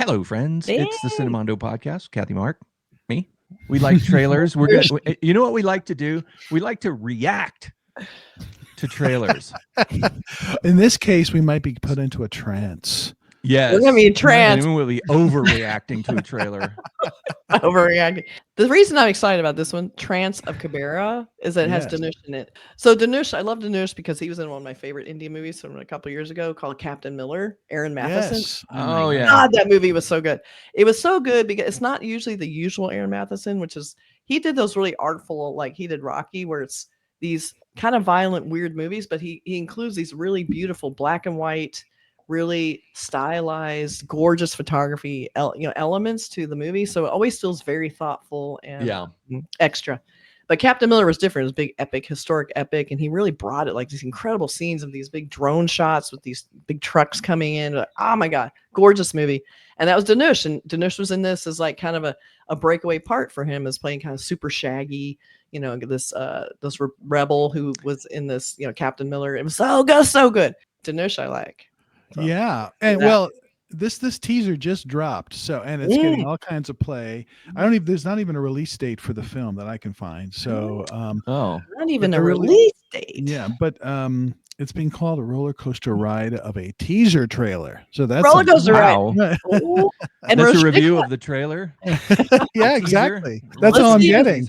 Hello, friends. Hey. It's the Cinemondo podcast. Kathy, Mark, me. We like trailers. We're gonna. You know what we like to do? We like to react to trailers. In this case, we might be put into a trance. Yes, We're gonna be in trance. We'll be overreacting to a trailer. Overreacting. The reason I'm excited about this one, Trance of Kuberaa, is that it has Yes. Dhanush in it. So Dhanush, I love Dhanush because he was in one of my favorite Indian movies from a couple years ago called Captain Miller, Aaron Matheson. Yes. Oh, yeah. God, that movie was so good. It was so good because it's not usually the usual Aaron Matheson, which is he did those really artful, like he did Rocky, where it's these kind of violent, weird movies, but he includes these really beautiful black and white, really stylized, gorgeous photography, elements to the movie. So it always feels very thoughtful and extra. But Captain Miller was different. It was a big, epic, historic epic, and he really brought it, like these incredible scenes of these big drone shots with these big trucks coming in. Like, oh my God, gorgeous movie. And that was Dhanush, and Dhanush was in this as like kind of a breakaway part for him, as playing kind of super shaggy, this rebel who was in this, Captain Miller. It was so good. Dhanush, I like. So, yeah, and well, this teaser just dropped, and it's getting all kinds of play. There's not even a release date for the film that I can find. So, not even a release date. Yeah, but it's being called a roller coaster ride of a teaser trailer. So that's roller coaster ride. Ooh. And that's a review of the trailer. Yeah, exactly. That's all I'm getting.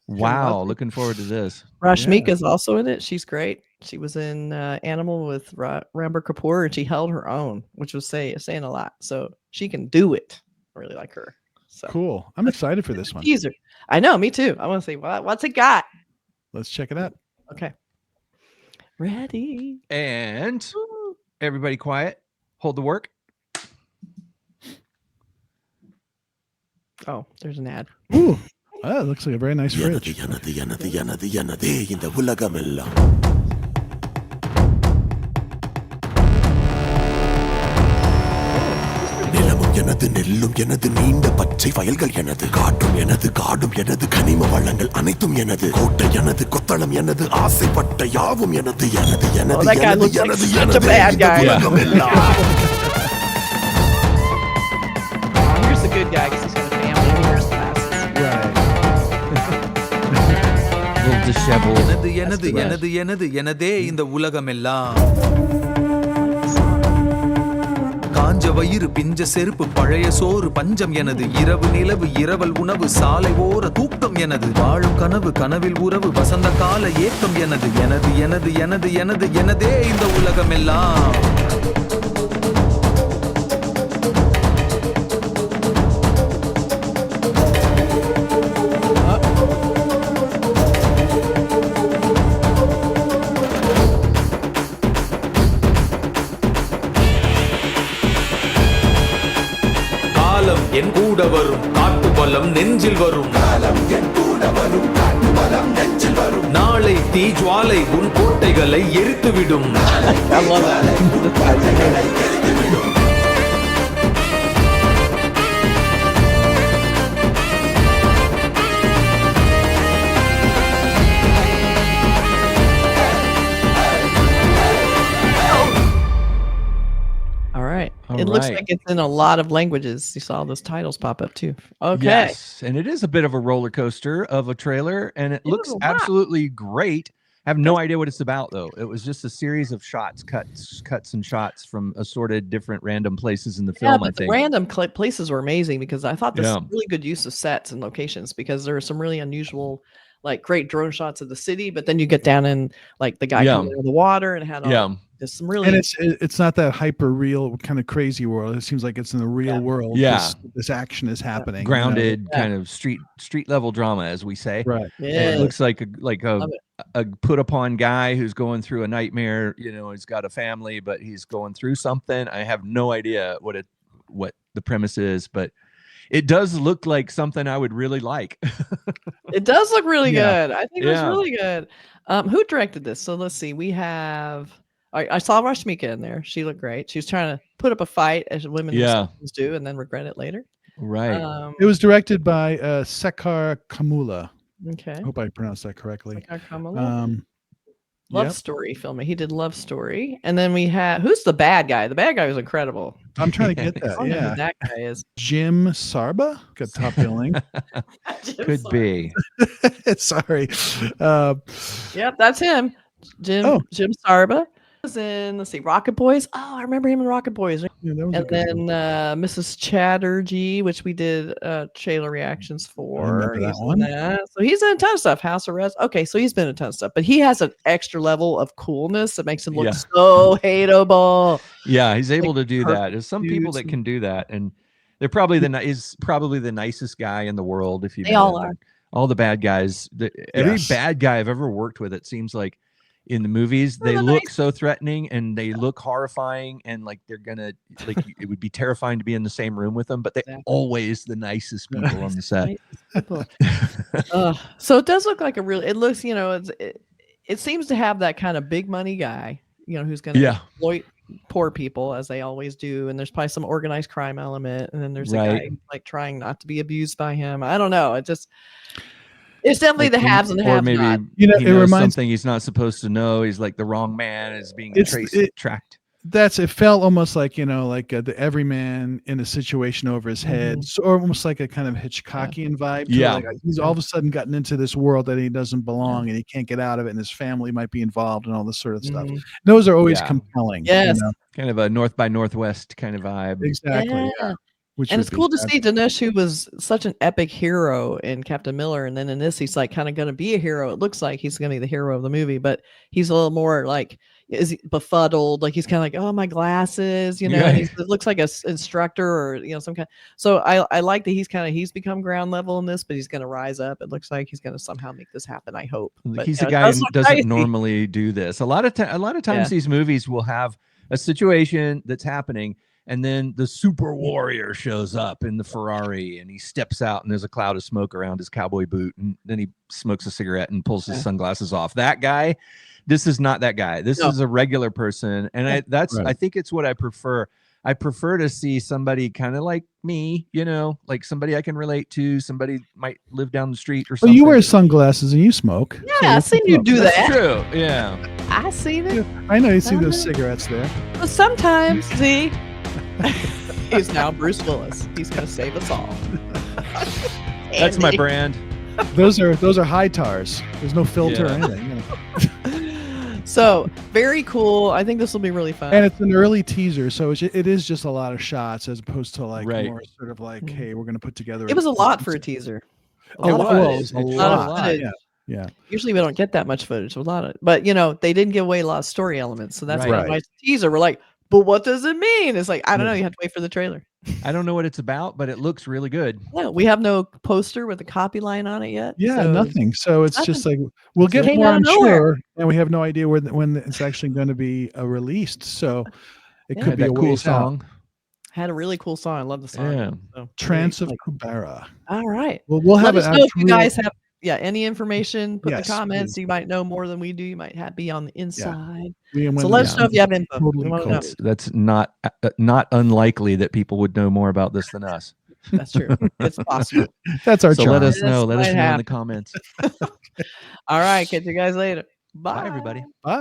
Wow, looking forward to this. Rashmika is also in it. She's great. She was in Animal with Ranbir Kapoor, and she held her own, which was saying a lot. So she can do it. I really like her. So cool. I'm excited for this one. Teaser. I know, me too. I want to see what's it got. Let's check it out. Okay. Ready. And everybody quiet. Hold the work. Oh, there's an ad. Ooh. Oh, it looks like a very nice fridge. எனது நெல்லும் எனது நீண்ட பச்சை வயல்கள் எனது காற்றும் எனது காடும் எனது கனிம வளங்கள் அனைத்தும் எனது கோட்டை எனது கொத்தளம் எனது ஆசைப்பட்ட யாவும் எனது எனது எனது எனது எனது எனது உலகம் எல்லாம். Here's the good guy because he's got a family. He wears glasses. Right. A little disheveled. எனதே இந்த உலகம் எல்லாம். காஞ்ச வயிறு பிஞ்ச செருப்பு பழைய சோறு பஞ்சம் எனது இரவு நிலவு இரவல் உணவு சாலை ஓர தூக்கம் எனது வாழும் கனவு கனவில் உறவு வசந்த கால ஏக்கம் எனது எனதே இந்த உலகம் எல்லாம். என் கூட வரும் காட்டு பலம் நெஞ்சில் வரும் நாளை தீஜ்வாலை உன் கோட்டைகளை எரித்துவிடும். It looks like it's in a lot of languages. You saw those titles pop up too. Okay. Yes, and it is a bit of a roller coaster of a trailer, and it looks absolutely great. I have no idea what it's about, though. It was just a series of cuts and shots from assorted different random places in the film, I think. The random places were amazing because I thought this was really good use of sets and locations because there were some really unusual, like great drone shots of the city, but then you get down in like the guy coming out of the water and had all there's some really, and it's not that hyper real kind of crazy world. It seems like it's in the real world. This action is happening. Grounded kind of street level drama, as we say. Right. Yeah. It looks like a put upon guy who's going through a nightmare. He's got a family, but he's going through something. I have no idea what the premise is, but it does look like something I would really like. It does look really good. I think it was really good. Who directed this? So let's see. We have. I saw Rashmika in there. She looked great. She was trying to put up a fight as women do, and then regret it later. Right. It was directed by Sekar Kamula. Okay. I hope I pronounced that correctly. Sekar Kamula. Love Story filming. He did Love Story, and then we had who's the bad guy? The bad guy was incredible. I'm trying to get I that. don't know who Yeah, that guy is. Jim Sarba got top billing. Could be. Sorry. Yep, that's him. Oh. Jim Sarba was in, let's see, Rocket Boys. Oh, I remember him in Rocket Boys. Yeah, that was a And good then one. Mrs. Chatterjee, which we did trailer reactions for. remember that He's in one. that. So he's in a ton of stuff. House Arrest. Okay, so he's been in a ton of stuff, but he has an extra level of coolness that makes him look Yeah. so hateable. Yeah, he's able Like, to do that. perfect There's some people suits that and- can do that, and they're probably is probably the nicest guy in the world. If you They all are. all the bad guys, every Yes. bad guy I've ever worked with, it seems like in the movies They're they the look nice- so threatening and they look horrifying and like they're gonna like it would be terrifying to be in the same room with them, but they're Exactly. always the nicest people on the set. Nicest people. So it does look like a real. It looks, it seems to have that kind of big money guy, who's going to Yeah. exploit poor people as they always do. And there's probably some organized crime element, and then there's a Right. guy like trying not to be abused by him. I don't know. It's definitely Like the haves and the or have maybe not. You know, he it knows reminds- something he's not supposed to know. He's like the wrong man is being tracked. It felt almost like the everyman in a situation over his head, so, or almost like a kind of Hitchcockian vibe. To it, Yeah. like he's all of a sudden gotten into this world that he doesn't belong, and he can't get out of it, and his family might be involved, and all this sort of stuff. Mhm. Those are always Yeah. compelling. Yes. Kind of a North by Northwest kind of vibe. Exactly. Yeah. Which And would it's be cool to fab- see Dhanush, who was such an epic hero in Captain Miller, and then in this, he's like kind of going to be a hero. It looks like he's going to be the hero of the movie, but he's a little more like is he befuddled, like he's kind of like, oh, my glasses, and Right. it looks like a instructor or some kind. So I like that he's become ground level in this, but he's going to rise up. It looks like he's going to somehow make this happen. I hope. But, He's it a guy does who look doesn't crazy. normally do this. A lot of times Yeah. these movies will have a situation that's happening and then the super warrior shows up in the Ferrari and he steps out and there's a cloud of smoke around his cowboy boot and then he smokes a cigarette and pulls his sunglasses off. That guy, this is not that guy. This is a regular person, and I think it's what I prefer. I prefer to see somebody kind of like me, like somebody I can relate to, somebody might live down the street or Well, something. you wear sunglasses and you smoke. Yeah, I've seen you do That's that. true. Yeah. I seen it. I know you see those cigarettes there. But sometimes, see, he's now Bruce Willis. He's going to save us all. That's my Andy. brand. Those are high tars. There's no filter or Yeah. anything. So very cool. I think this will be really fun. And it's an early teaser, so it is just a lot of shots as opposed to like Right. more sort of like, hey, we're going to put together. It was a lot for a teaser. It was a It was. lot. footage. Yeah. Yeah. Usually we don't get that much footage. A lot of, but they didn't give away a lot of story elements. So that's Right. why my teaser. We're like, but what does it mean? It's like I don't know. You have to wait for the trailer. I don't know what it's about, but it looks really good. Yeah, we have no poster with a copy line on it yet. Yeah, so- nothing. So it's just like we'll get Came more, out of I'm nowhere. sure, and we have no idea when it's actually going to be released. So it Yeah. could be That a cool ways out. song. Had a really cool song. I love the song. Yeah. So, Trance of like, Kuberaa. all right. We'll have Let it us know if you actually- guys have any information. Put in Yes, the comments. please. You might know more than we do. You might be on the inside. when So the- let us know if you have info. Totally We wanna cool. know. That's not unlikely that people would know more about this than us. That's true. It's possible. That's our So charm. let us know. This Let us might know in the happen. comments. All right. Catch you guys later. Bye, Bye, everybody. Bye.